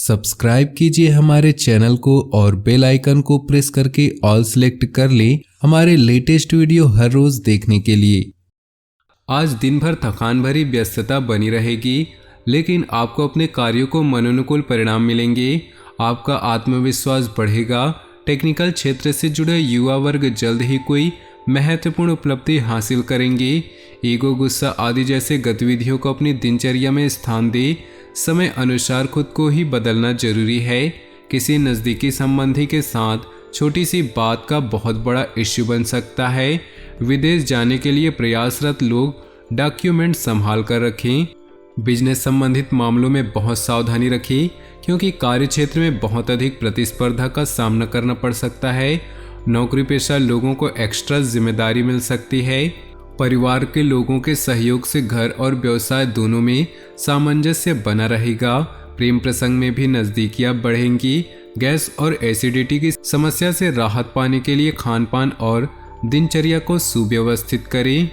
Subscribe कीजिए हमारे channel को और बेल आइकन को प्रेस करके ऑल सेलेक्ट कर लें हमारे लेटेस्ट वीडियो हर रोज देखने के लिए। आज दिन भर थकान भरी व्यस्तता बनी रहेगी, लेकिन आपको अपने कार्यों को मनोनुकूल परिणाम मिलेंगे। आपका आत्मविश्वास बढ़ेगा। टेक्निकल क्षेत्र से जुड़े युवा वर्ग जल्द ही कोई महत्वपूर्ण उपलब्धि हासिल करेंगे। ईगो, गुस्सा आदि जैसे गतिविधियों को अपनी दिनचर्या में स्थान दे। समय अनुसार खुद को ही बदलना जरूरी है। किसी नज़दीकी संबंधी के साथ छोटी सी बात का बहुत बड़ा इश्यू बन सकता है। विदेश जाने के लिए प्रयासरत लोग डॉक्यूमेंट संभाल कर रखें। बिजनेस संबंधित मामलों में बहुत सावधानी रखें, क्योंकि कार्य क्षेत्र में बहुत अधिक प्रतिस्पर्धा का सामना करना पड़ सकता है। नौकरी पेशा लोगों को एक्स्ट्रा जिम्मेदारी मिल सकती है। परिवार के लोगों के सहयोग से घर और व्यवसाय दोनों में सामंजस्य बना रहेगा। प्रेम प्रसंग में भी नज़दीकियां बढ़ेंगी। गैस और एसिडिटी की समस्या से राहत पाने के लिए खान पान और दिनचर्या को सुव्यवस्थित करें।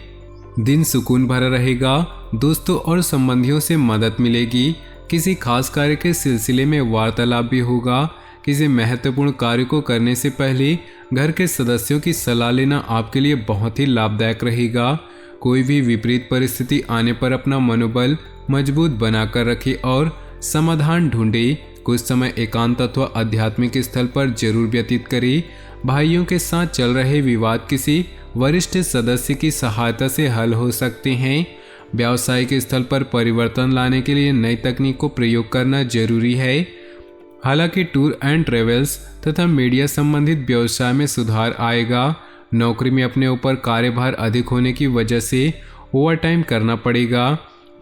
दिन सुकून भरा रहेगा। दोस्तों और संबंधियों से मदद मिलेगी। किसी खास कार्य के सिलसिले में वार्तालाप भी होगा। किसी महत्वपूर्ण कार्य को करने से पहले घर के सदस्यों की सलाह लेना आपके लिए बहुत ही लाभदायक रहेगा। कोई भी विपरीत परिस्थिति आने पर अपना मनोबल मजबूत बनाकर रखें और समाधान ढूंढें। कुछ समय एकांत अथवा आध्यात्मिक स्थल पर जरूर व्यतीत करें। भाइयों के साथ चल रहे विवाद किसी वरिष्ठ सदस्य की सहायता से हल हो सकते हैं। व्यावसायिक स्थल पर परिवर्तन लाने के लिए नई तकनीक को प्रयोग करना जरूरी है। हालांकि टूर एंड ट्रेवल्स तथा मीडिया संबंधित व्यवसाय में सुधार आएगा। नौकरी में अपने ऊपर कार्यभार अधिक होने की वजह से ओवरटाइम करना पड़ेगा।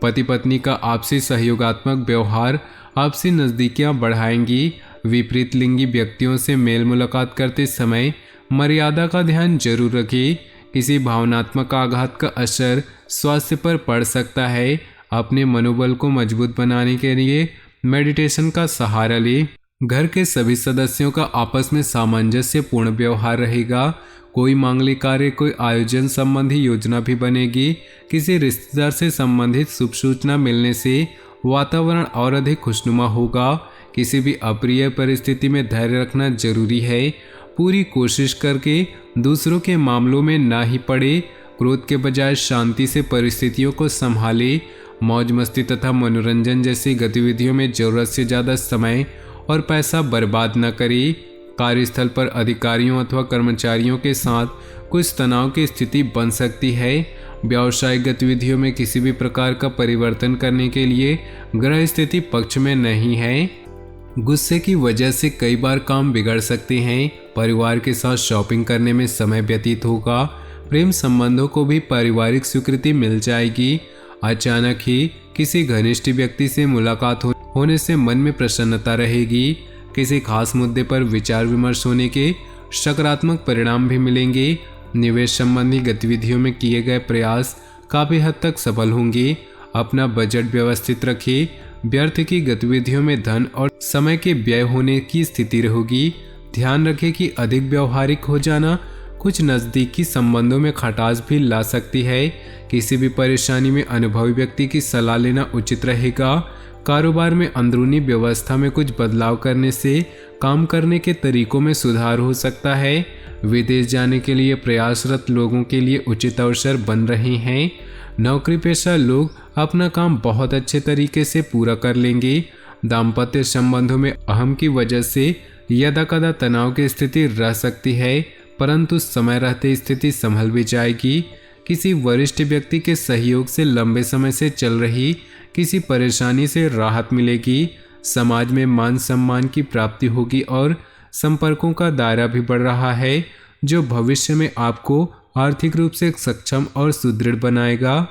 पति पत्नी का आपसी सहयोगात्मक व्यवहार आपसी नज़दीकियां बढ़ाएंगी। विपरीत लिंगी व्यक्तियों से मेल मुलाकात करते समय मर्यादा का ध्यान जरूर रखें। किसी भावनात्मक आघात का असर स्वास्थ्य पर पड़ सकता है। अपने मनोबल को मजबूत बनाने के लिए मेडिटेशन का सहारा लें। घर के सभी सदस्यों का आपस में सामंजस्यपूर्ण व्यवहार रहेगा। कोई मांगलिक कार्य, कोई आयोजन संबंधी योजना भी बनेगी। किसी रिश्तेदार से संबंधित शुभ सूचना मिलने से वातावरण और अधिक खुशनुमा होगा। किसी भी अप्रिय परिस्थिति में धैर्य रखना जरूरी है। पूरी कोशिश करके दूसरों के मामलों में ना ही पड़े। क्रोध के बजाय शांति से परिस्थितियों को संभाले। मौज मस्ती तथा मनोरंजन जैसी गतिविधियों में जरूरत से ज़्यादा समय और पैसा बर्बाद न करें। कार्यस्थल पर अधिकारियों अथवा कर्मचारियों के साथ कुछ तनाव की स्थिति बन सकती है। व्यावसायिक गतिविधियों में किसी भी प्रकार का परिवर्तन करने के लिए ग्रह स्थिति पक्ष में नहीं है। गुस्से की वजह से कई बार काम बिगड़ सकते हैं। परिवार के साथ शॉपिंग करने में समय व्यतीत होगा। प्रेम संबंधों को भी पारिवारिक स्वीकृति मिल जाएगी। अचानक ही किसी घनिष्ठ व्यक्ति से मुलाकात होने से मन में प्रसन्नता रहेगी। किसी खास मुद्दे पर विचार विमर्श होने के सकारात्मक परिणाम भी मिलेंगे। निवेश संबंधी गतिविधियों में किए गए प्रयास काफ़ी हद तक सफल होंगे। अपना बजट व्यवस्थित रखें। व्यर्थ की गतिविधियों में धन और समय के व्यय होने की स्थिति रहेगी। ध्यान रखें कि अधिक व्यवहारिक हो जाना कुछ नज़दीकी संबंधों में खटास भी ला सकती है। किसी भी परेशानी में अनुभवी व्यक्ति की सलाह लेना उचित रहेगा। कारोबार में अंदरूनी व्यवस्था में कुछ बदलाव करने से काम करने के तरीकों में सुधार हो सकता है। विदेश जाने के लिए प्रयासरत लोगों के लिए उचित अवसर बन रहे हैं। नौकरी पेशा लोग अपना काम बहुत अच्छे तरीके से पूरा कर लेंगे। दाम्पत्य संबंधों में अहम की वजह से यदा कदा तनाव की स्थिति रह सकती है, परंतु समय रहते स्थिति संभल भी जाएगी। किसी वरिष्ठ व्यक्ति के सहयोग से लंबे समय से चल रही किसी परेशानी से राहत मिलेगी। समाज में मान सम्मान की प्राप्ति होगी और संपर्कों का दायरा भी बढ़ रहा है, जो भविष्य में आपको आर्थिक रूप से सक्षम और सुदृढ़ बनाएगा।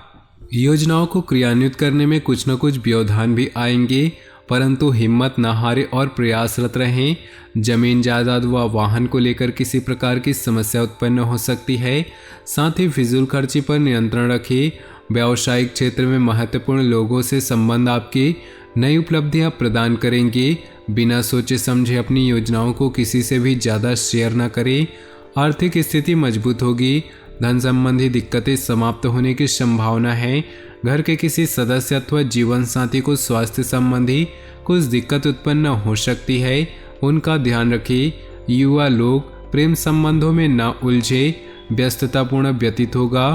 योजनाओं को क्रियान्वित करने में कुछ न कुछ व्यवधान भी आएंगे, परंतु हिम्मत न हारे और प्रयासरत रहें। जमीन जायदाद व वाहन को लेकर किसी प्रकार की समस्या उत्पन्न हो सकती है। साथ ही फिजूल खर्ची पर नियंत्रण रखें। व्यावसायिक क्षेत्र में महत्वपूर्ण लोगों से संबंध आपकी नई उपलब्धियां प्रदान करेंगे। बिना सोचे समझे अपनी योजनाओं को किसी से भी ज़्यादा शेयर न करें। आर्थिक स्थिति मजबूत होगी। धन संबंधी दिक्कतें समाप्त होने की संभावना है। घर के किसी सदस्य अथवा जीवन साथी को स्वास्थ्य संबंधी कुछ दिक्कत उत्पन्न हो सकती है, उनका ध्यान रखें। युवा लोग प्रेम संबंधों में न उलझे, व्यस्ततापूर्ण व्यतीत होगा।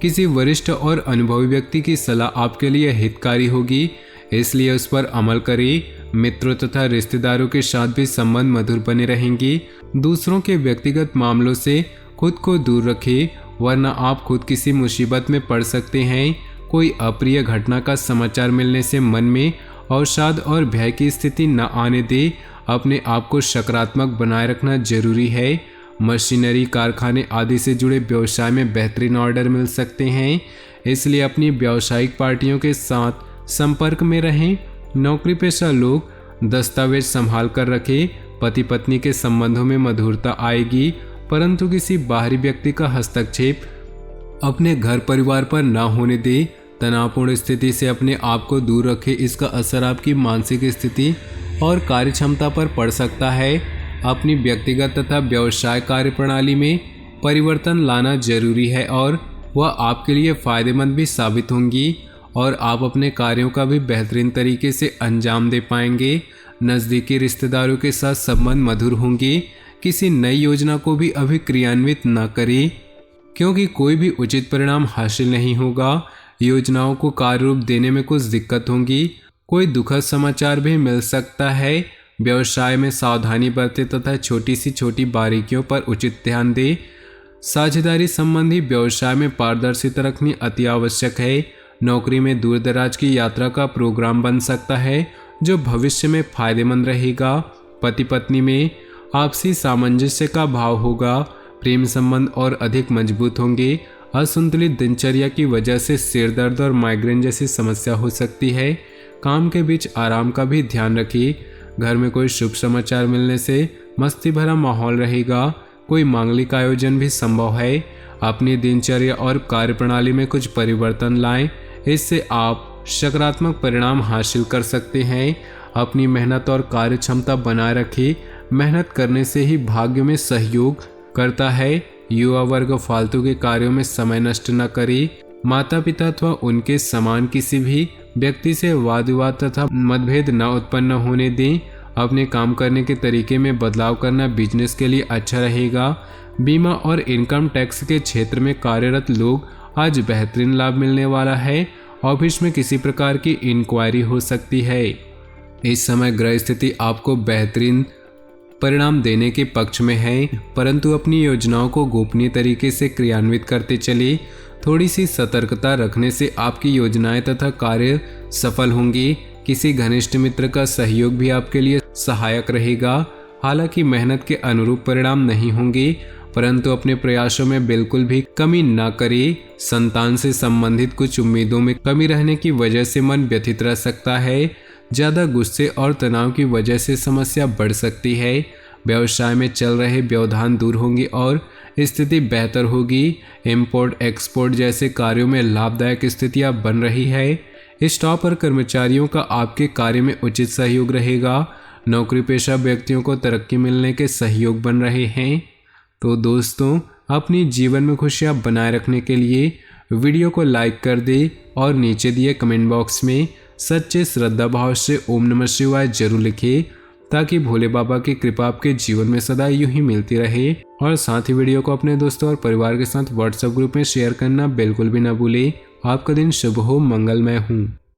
किसी वरिष्ठ और अनुभवी व्यक्ति की सलाह आपके लिए हितकारी होगी, इसलिए उस पर अमल करें। मित्रों तथा रिश्तेदारों के साथ भी संबंध मधुर बने रहेंगे। दूसरों के व्यक्तिगत मामलों से खुद को दूर रखें, वरना आप खुद किसी मुसीबत में पड़ सकते हैं। कोई अप्रिय घटना का समाचार मिलने से मन में अवसाद और भय की स्थिति न आने दे। अपने आप को सकारात्मक बनाए रखना जरूरी है। मशीनरी, कारखाने आदि से जुड़े व्यवसाय में बेहतरीन ऑर्डर मिल सकते हैं, इसलिए अपनी व्यावसायिक पार्टियों के साथ संपर्क में रहें। नौकरी पेशा लोग दस्तावेज संभाल कर रखें। पति पत्नी के संबंधों में मधुरता आएगी, परंतु किसी बाहरी व्यक्ति का हस्तक्षेप अपने घर परिवार पर न होने दे। तनावपूर्ण स्थिति से अपने आप को दूर रखें, इसका असर आपकी मानसिक स्थिति और कार्यक्षमता पर पड़ सकता है। अपनी व्यक्तिगत तथा व्यवसाय कार्यप्रणाली में परिवर्तन लाना जरूरी है और वह आपके लिए फायदेमंद भी साबित होंगी और आप अपने कार्यों का भी बेहतरीन तरीके से अंजाम दे पाएंगे। नज़दीकी रिश्तेदारों के साथ संबंध मधुर होंगे। किसी नई योजना को भी अभी क्रियान्वित न करें, क्योंकि कोई भी उचित परिणाम हासिल नहीं होगा। योजनाओं को कार्य रूप देने में कुछ दिक्कत होंगी। कोई दुखद समाचार भी मिल सकता है। व्यवसाय में सावधानी बरतें तथा छोटी सी छोटी बारीकियों पर उचित ध्यान दें। साझेदारी संबंधी व्यवसाय में पारदर्शिता रखनी अति आवश्यक है। नौकरी में दूर दराज की यात्रा का प्रोग्राम बन सकता है, जो भविष्य में फायदेमंद रहेगा। पति पत्नी में आपसी सामंजस्य का भाव होगा। प्रेम संबंध और अधिक मजबूत होंगे। असंतुलित दिनचर्या की वजह से सिर दर्द और माइग्रेन जैसी समस्या हो सकती है। काम के बीच आराम का भी ध्यान रखिए। घर में कोई शुभ समाचार मिलने से मस्ती भरा माहौल रहेगा। कोई मांगलिक आयोजन भी संभव है। अपनी दिनचर्या और कार्यप्रणाली में कुछ परिवर्तन लाएं, इससे आप सकारात्मक परिणाम हासिल कर सकते हैं। अपनी मेहनत और कार्य क्षमता बनाए रखें। मेहनत करने से ही भाग्य में सहयोग करता है। युवा वर्ग फालतू के कार्यों में समय नष्ट न करे। माता पिता अथवा उनके समान किसी भी व्यक्ति से वाद विवाद तथा मतभेद न उत्पन्न होने दें। अपने काम करने के तरीके में बदलाव करना बिजनेस के लिए अच्छा रहेगा। बीमा और इनकम टैक्स के क्षेत्र में कार्यरत लोग आज बेहतरीन लाभ मिलने वाला है। ऑफिस में किसी प्रकार की इंक्वायरी हो सकती है। इस समय ग्रह स्थिति आपको बेहतरीन परिणाम देने के पक्ष में है, परंतु अपनी योजनाओं को गोपनीय तरीके से क्रियान्वित करते चलिए। थोड़ी सी सतर्कता रखने से आपकी योजनाएं तथा कार्य सफल होंगी। किसी घनिष्ठ मित्र का सहयोग भी आपके लिए सहायक रहेगा। हालांकि मेहनत के अनुरूप परिणाम नहीं होंगे, परंतु अपने प्रयासों में बिल्कुल भी कमी न करें। संतान से संबंधित कुछ उम्मीदों में कमी रहने की वजह से मन व्यथित रह सकता है। ज़्यादा गुस्से और तनाव की वजह से समस्या बढ़ सकती है। व्यवसाय में चल रहे व्यवधान दूर होंगे और स्थिति बेहतर होगी। इंपोर्ट एक्सपोर्ट जैसे कार्यों में लाभदायक स्थितियां बन रही है। स्टाफ और कर्मचारियों का आपके कार्य में उचित सहयोग रहेगा। नौकरी पेशा व्यक्तियों को तरक्की मिलने के सहयोग बन रहे हैं। तो दोस्तों, अपनी जीवन में खुशियां बनाए रखने के लिए वीडियो को लाइक कर दे और नीचे दिए कमेंट बॉक्स में सच्चे श्रद्धा भाव से ओम नमः शिवाय जरूर लिखें, ताकि भोले बाबा की कृपा आपके जीवन में सदा यूं ही मिलती रहे। और साथ ही वीडियो को अपने दोस्तों और परिवार के साथ व्हाट्सएप ग्रुप में शेयर करना बिल्कुल भी ना भूलें। आपका दिन शुभ हो, मंगलमय हूँ।